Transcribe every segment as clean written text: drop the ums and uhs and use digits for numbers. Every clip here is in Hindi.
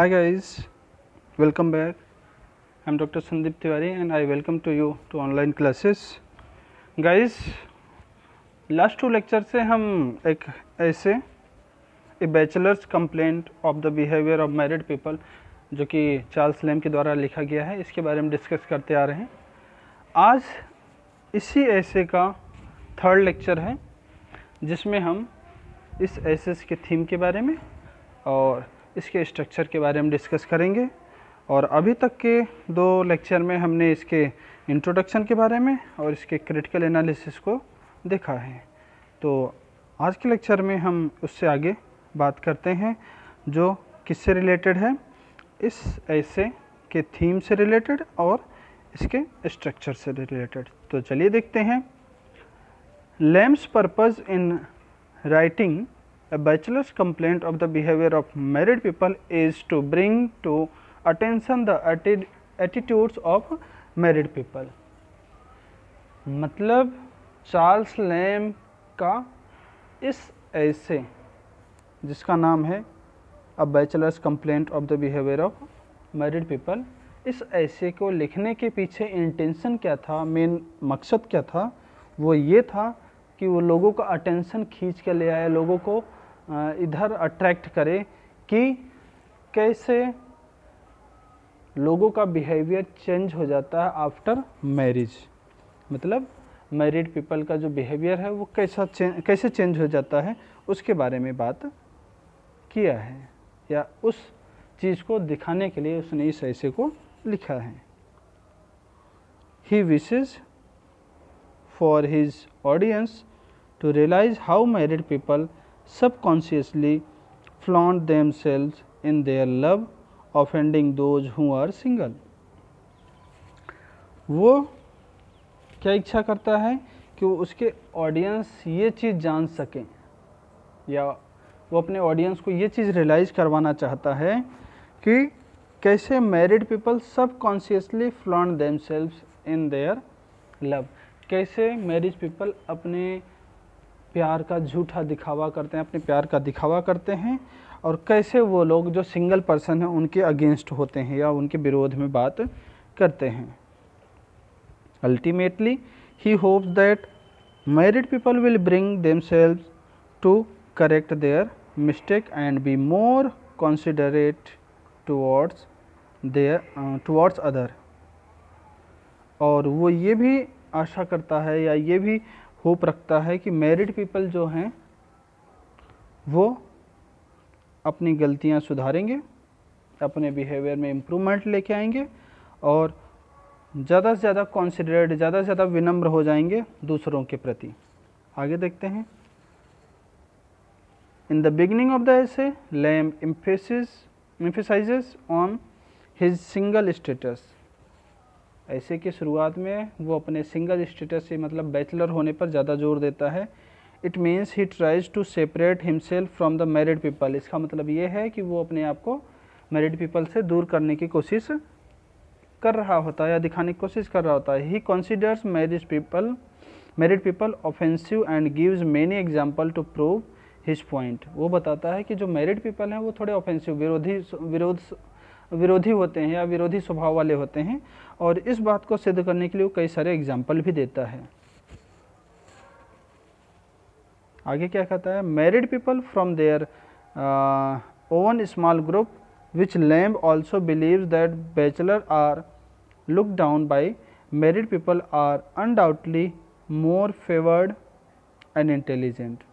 Hi guys, welcome back. I'm Dr. Sandeep Tiwari and I welcome to you to online classes. Guys, last two lecture से हम एक ऐसे a bachelors complaint of the behaviour of married people जो कि चार्ल्स लैम्ब के द्वारा लिखा गया है, इसके बारे में डिस्कस करते आ रहे हैं। आज इसी ऐसे का थर्ड लेक्चर है जिसमें हम इस ऐसे के थीम के बारे में और इसके स्ट्रक्चर के बारे में डिस्कस करेंगे। और अभी तक के दो लेक्चर में हमने इसके इंट्रोडक्शन के बारे में और इसके क्रिटिकल एनालिसिस को देखा है। तो आज के लेक्चर में हम उससे आगे बात करते हैं जो किससे रिलेटेड है, इस ऐसे के थीम से रिलेटेड और इसके स्ट्रक्चर से रिलेटेड। तो चलिए देखते हैं। Lamb's purpose in writing A bachelor's complaint of the behavior of married people is to bring to attention the attitudes of married people। मतलब चार्ल्स लैम्ब का इस ऐसे जिसका नाम है A bachelor's complaint of the behavior of married people, इस ऐसे को लिखने के पीछे इंटेंशन क्या था, मेन मकसद क्या था, वो ये था कि वो लोगों का अटेंशन खींच के ले आए, लोगों को इधर अट्रैक्ट करे कि कैसे लोगों का बिहेवियर चेंज हो जाता है आफ्टर मैरिज। मतलब मैरिड पीपल का जो बिहेवियर है वो कैसे चेंज हो जाता है उसके बारे में बात किया है, या उस चीज़ को दिखाने के लिए उसने इस ऐसे को लिखा है। He wishes for his audience to realise how married people subconsciously flaunt themselves in their love, offending those who are single। वो क्या इच्छा करता है कि वो उसके ऑडियंस ये चीज़ जान सकें, या वो अपने ऑडियंस को ये चीज़ रियलाइज़ करवाना चाहता है कि कैसे married people subconsciously flaunt themselves in their love. कैसे मैरिज पीपल अपने प्यार का झूठा दिखावा करते हैं, अपने प्यार का दिखावा करते हैं, और कैसे वो लोग जो सिंगल पर्सन हैं उनके अगेंस्ट होते हैं या उनके विरोध में बात करते हैं। Ultimately he hopes that married people will bring themselves to correct their mistake and be more considerate towards other. और वो ये भी आशा करता है या ये भी होप रखता है कि मैरिड पीपल जो हैं वो अपनी गलतियां सुधारेंगे, अपने बिहेवियर में इम्प्रूवमेंट लेके आएंगे और ज़्यादा से ज़्यादा कॉन्सिडरेट, ज़्यादा से ज़्यादा विनम्र हो जाएंगे दूसरों के प्रति। आगे देखते हैं। In the beginning of the essay Lamb emphasises on his single status. Essay की शुरुआत में वो अपने सिंगल स्टेटस से मतलब बैचलर होने पर ज़्यादा जोर देता है। It means he tries to separate himself from the married people. इसका मतलब ये है कि वो अपने आप को मैरिड पीपल से दूर करने की कोशिश कर रहा होता है या दिखाने की कोशिश कर रहा होता है। He considers married people offensive and gives many example to prove his point. वो बताता है कि जो मैरिड पीपल हैं वो थोड़े ऑफेंसिव, विरोधी होते हैं या विरोधी स्वभाव वाले होते हैं, और इस बात को सिद्ध करने के लिए वो कई सारे एग्जाम्पल भी देता है। आगे क्या कहता है। Married people from their own small group which Lamb also believes that bachelor are look down by married people are undoubtedly more favoured and intelligent.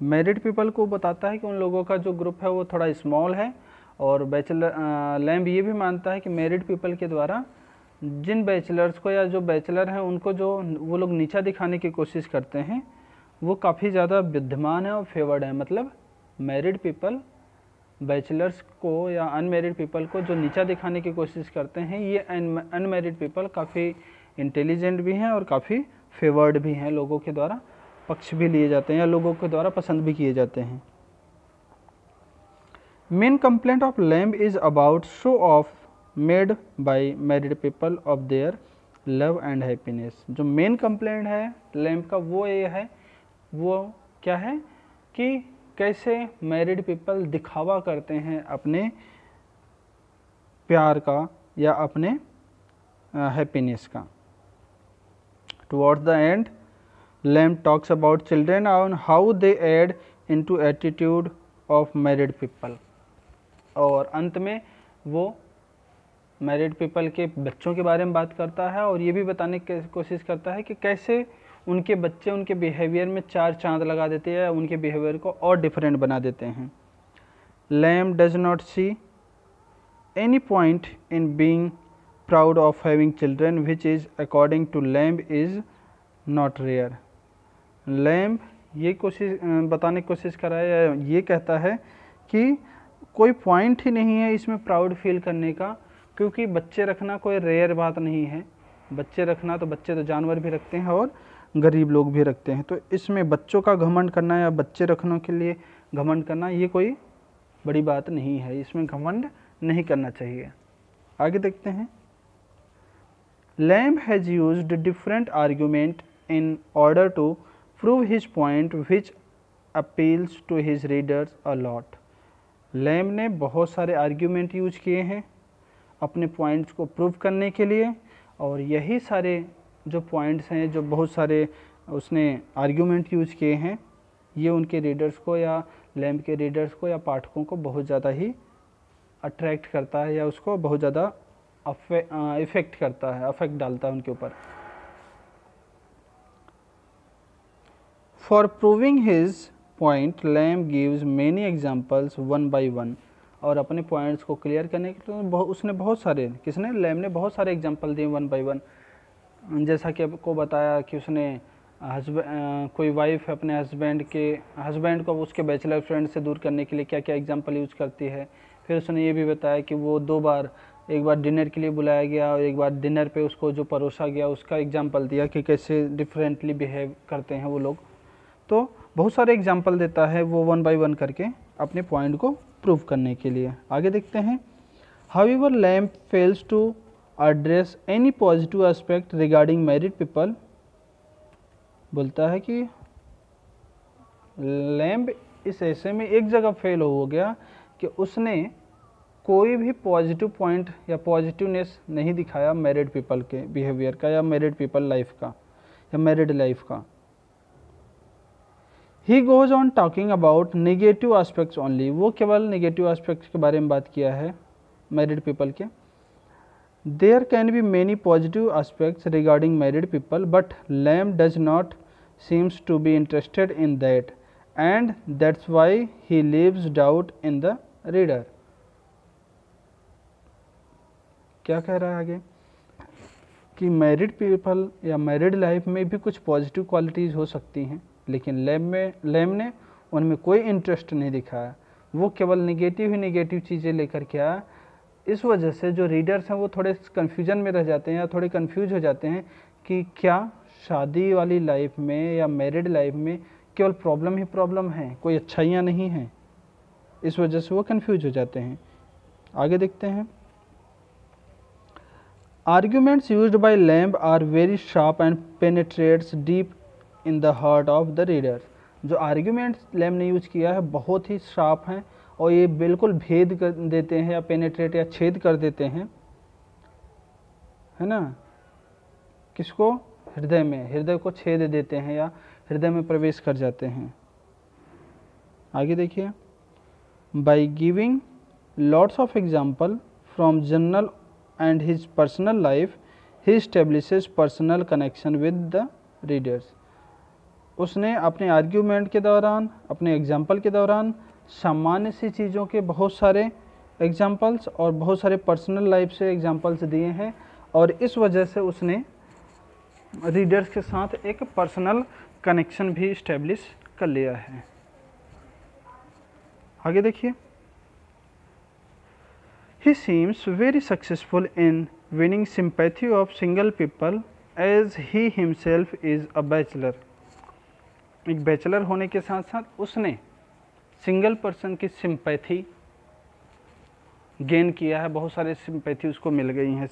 Married people को बताता है कि उन लोगों का जो ग्रुप है वो थोड़ा स्मॉल है, और लैम्ब ये भी मानता है कि मैरिड पीपल के द्वारा जिन बैचलर्स को या जो बैचलर हैं उनको जो वो लोग नीचा दिखाने की कोशिश करते हैं वो काफ़ी ज़्यादा विद्यमान है और फेवर्ड है। मतलब मैरिड पीपल बैचलर्स को या अनमैरिड पीपल को जो नीचा दिखाने की कोशिश करते हैं, ये अनमैरिड पीपल काफ़ी इंटेलिजेंट भी हैं और काफ़ी फेवर्ड भी हैं, लोगों के द्वारा पक्ष भी लिए जाते हैं या लोगों के द्वारा पसंद भी किए जाते हैं। Main complaint of lamb is about show off made by married people of their love and happiness. जो मेन कंप्लेंट है लैम्ब का वो ये है, वो क्या है कि कैसे मैरिड पीपल दिखावा करते हैं अपने प्यार का या अपने हैप्पीनेस का। Towards the end Lamb talks about children on how they add into attitude of married people, और अंत में वो मैरिड पीपल के बच्चों के बारे में बात करता है और ये भी बताने की कोशिश करता है कि कैसे उनके बच्चे उनके बिहेवियर में चार चांद लगा देते हैं, उनके बिहेवियर को और डिफरेंट बना देते हैं। Lamb does not see any point in being proud of having children which is according to Lamb is not rare. Lamb ये बताने की कोशिश कर रहा है या ये कहता है कि कोई पॉइंट ही नहीं है इसमें प्राउड फील करने का, क्योंकि बच्चे रखना कोई रेयर बात नहीं है। बच्चे रखना तो बच्चे तो जानवर भी रखते हैं और गरीब लोग भी रखते हैं, तो इसमें बच्चों का घमंड करना या बच्चे रखने के लिए घमंड करना ये कोई बड़ी बात नहीं है, इसमें घमंड नहीं करना चाहिए। आगे देखते हैं। Lamb has used different argument in order to prove his point which appeals to his readers a lot. Lamb ने बहुत सारे आर्ग्यूमेंट यूज किए हैं अपने पॉइंट्स को प्रूव करने के लिए, और यही सारे जो पॉइंट्स हैं, जो बहुत सारे उसने आर्ग्यूमेंट यूज किए हैं, ये उनके रीडर्स को या लैम्ब के रीडर्स को या पाठकों को बहुत ज़्यादा ही अट्रैक्ट करता है या उसको बहुत ज़्यादा इफ़ेक्ट करता है, अफेक्ट डालता है उनके ऊपर। For proving his point lamb gives many examples one by one, और अपने पॉइंट्स को क्लियर करने के लिए उसने बहुत सारे, किसने, लैम्ब ने बहुत सारे एग्जाम्पल दिए वन बाई वन। जैसा कि आपको बताया कि उसने कोई वाइफ अपने हस्बैंड को उसके बैचलर फ्रेंड से दूर करने के लिए क्या क्या एग्जाम्पल यूज करती है। फिर उसने ये भी बताया कि वो दो बार, एक बार डिनर के लिए बुलाया गया और एक बार डिनर पे उसको जो परोसा गया उसका एग्जाम्पल दिया कि कैसे डिफरेंटली बिहेव करते हैं वो लोग। तो बहुत सारे एग्जाम्पल देता है वो वन बाई वन करके अपने पॉइंट को प्रूव करने के लिए। आगे देखते हैं। However Lamb fails to address any positive aspect regarding married people, बोलता है कि लैम्ब इस ऐसे में एक जगह फेल हो गया कि उसने कोई भी पॉजिटिव पॉइंट या पॉजिटिवनेस नहीं दिखाया मैरिड पीपल के बिहेवियर का या मैरिड पीपल लाइफ का या मैरिड लाइफ का। He goes on talking about negative aspects only, वो केवल नेगेटिव एस्पेक्ट्स के बारे में बात किया है मैरिड पीपल के। There can be many positive aspects regarding married people but Lamb does not seems to be interested in that and that's why he leaves doubt in the reader. क्या कह रहा है आगे कि मैरिड पीपल या मैरिड लाइफ में भी कुछ पॉजिटिव क्वालिटीज़ हो सकती हैं, लेकिन लैम्ब ने उनमें कोई इंटरेस्ट नहीं दिखाया, वो केवल नेगेटिव ही नेगेटिव चीज़ें लेकर के आया। इस वजह से जो रीडर्स हैं वो थोड़े कन्फ्यूजन में रह जाते हैं या थोड़े कन्फ्यूज हो जाते हैं कि क्या शादी वाली लाइफ में या मैरिड लाइफ में केवल प्रॉब्लम ही प्रॉब्लम है, कोई अच्छाइयाँ नहीं हैं। इस वजह से वो कन्फ्यूज हो जाते हैं। आगे देखते हैं। Arguments used by Lamb are very sharp and penetrates deep in the heart of the reader. जो आर्ग्यूमेंट्स लैम्ब ने यूज किया है बहुत ही शार्प हैं और ये बिल्कुल भेद कर देते हैं या पेनिट्रेट या छेद कर देते हैं, है ना, किसको, हृदय में, हृदय को छेद देते हैं या हृदय में प्रवेश कर जाते हैं। आगे देखिए। By giving lots of example from journal and his personal life he establishes personal connection with the readers. उसने अपने आर्ग्यूमेंट के दौरान, अपने एग्जाम्पल के दौरान सामान्य सी चीज़ों के बहुत सारे एग्जाम्पल्स और बहुत सारे पर्सनल लाइफ से एग्जाम्पल्स दिए हैं और इस वजह से उसने रीडर्स के साथ एक पर्सनल कनेक्शन भी इस्टेब्लिश कर लिया है। आगे देखिए। He seems very successful in winning sympathy of single people as he himself is a bachelor। एक बैचलर होने के साथ साथ उसने सिंगल पर्सन की सिंपैथी गेन किया है, बहुत सारे सिंपैथी उसको मिल गई हैं।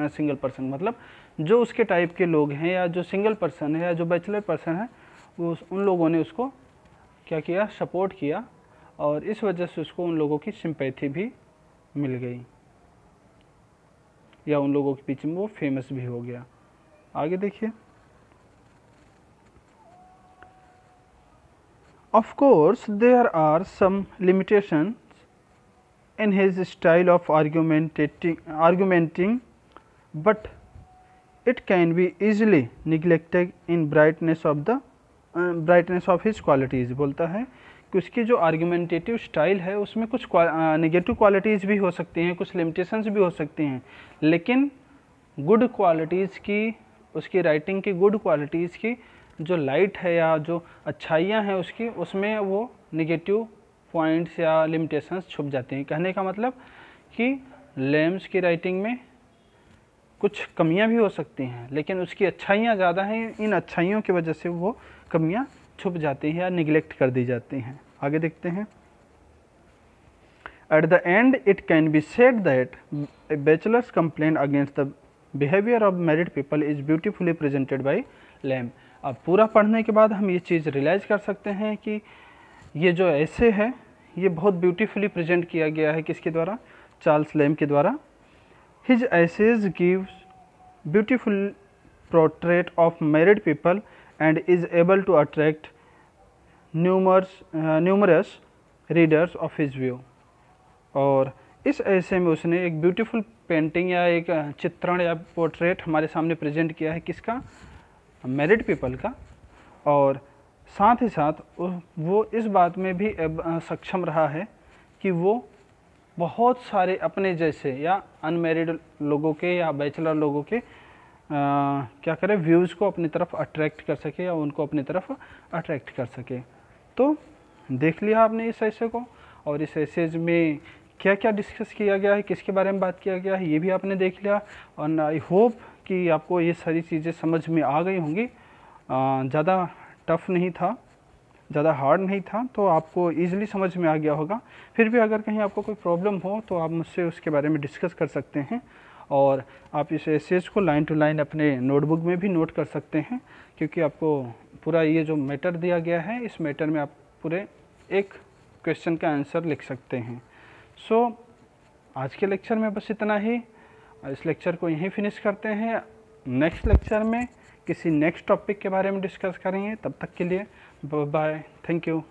सिंगल पर्सन मतलब जो उसके टाइप के लोग हैं या जो सिंगल पर्सन है या जो बैचलर पर्सन है वो उन लोगों ने उसको क्या किया, सपोर्ट किया और इस वजह से उसको उन लोगों की सिंपैथी भी मिल गई या उन लोगों के बीच में वो फेमस भी हो गया। आगे देखिए, of course there are some limitations in his style of argumenting, but it can be easily neglected in brightness of his qualities। बोलता है कि उसकी जो आर्गुमेंटेटिव स्टाइल है उसमें कुछ नेगेटिव क्वालिटीज़ भी हो सकती हैं, कुछ लिमिटेशंस भी हो सकती हैं, लेकिन गुड क्वालिटीज़ की, उसकी राइटिंग की गुड क्वालिटीज़ की जो लाइट है या जो अच्छाइयाँ हैं उसकी, उसमें वो नेगेटिव पॉइंट्स या लिमिटेशंस छुप जाते हैं। कहने का मतलब कि लेम्स की राइटिंग में कुछ कमियां भी हो सकती हैं, लेकिन उसकी अच्छाइयां ज़्यादा हैं, इन अच्छाइयों की वजह से वो कमियां छुप जाती हैं या निगलेक्ट कर दी जाती हैं। आगे देखते हैं, at the end it can be said that a bachelors complaint against the behaviour of married people is beautifully presented by Lamb. अब पूरा पढ़ने के बाद हम ये चीज़ रियलाइज़ कर सकते हैं कि ये जो ऐसे है ये बहुत ब्यूटीफुली प्रेजेंट किया गया है, किसके द्वारा? चार्ल्स लैम के द्वारा। His essays gives beautiful portrait of married people and is able to attract numerous readers of his view. और इस ऐसे में उसने एक ब्यूटीफुल पेंटिंग या एक चित्रण या पोर्ट्रेट हमारे सामने प्रेजेंट किया है, किसका? मैरिड पीपल का। और साथ ही साथ वो इस बात में भी सक्षम रहा है कि वो बहुत सारे अपने जैसे या अनमैरिड लोगों के या बैचलर लोगों के क्या करें, व्यूज़ को अपनी तरफ अट्रैक्ट कर सके या उनको अपनी तरफ अट्रैक्ट कर सके। तो देख लिया आपने इस ऐसे को, और इस ऐसेज में क्या क्या डिस्कस किया गया है, किसके बारे में बात किया गया है, ये भी आपने देख लिया। और आई होप कि आपको ये सारी चीज़ें समझ में आ गई होंगी। ज़्यादा टफ़ नहीं था, ज़्यादा हार्ड नहीं था, तो आपको ईज़िली समझ में आ गया होगा। फिर भी अगर कहीं आपको कोई प्रॉब्लम हो तो आप मुझसे उसके बारे में डिस्कस कर सकते हैं, और आप इस एसेज को लाइन टू लाइन अपने नोटबुक में भी नोट कर सकते हैं, क्योंकि आपको पूरा ये जो मैटर दिया गया है, इस मैटर में आप पूरे एक क्वेश्चन का आंसर लिख सकते हैं। सो आज के लेक्चर में बस इतना ही। इस लेक्चर को यहीं फिनिश करते हैं। नेक्स्ट लेक्चर में किसी नेक्स्ट टॉपिक के बारे में डिस्कस करेंगे। तब तक के लिए बाय, थैंक यू।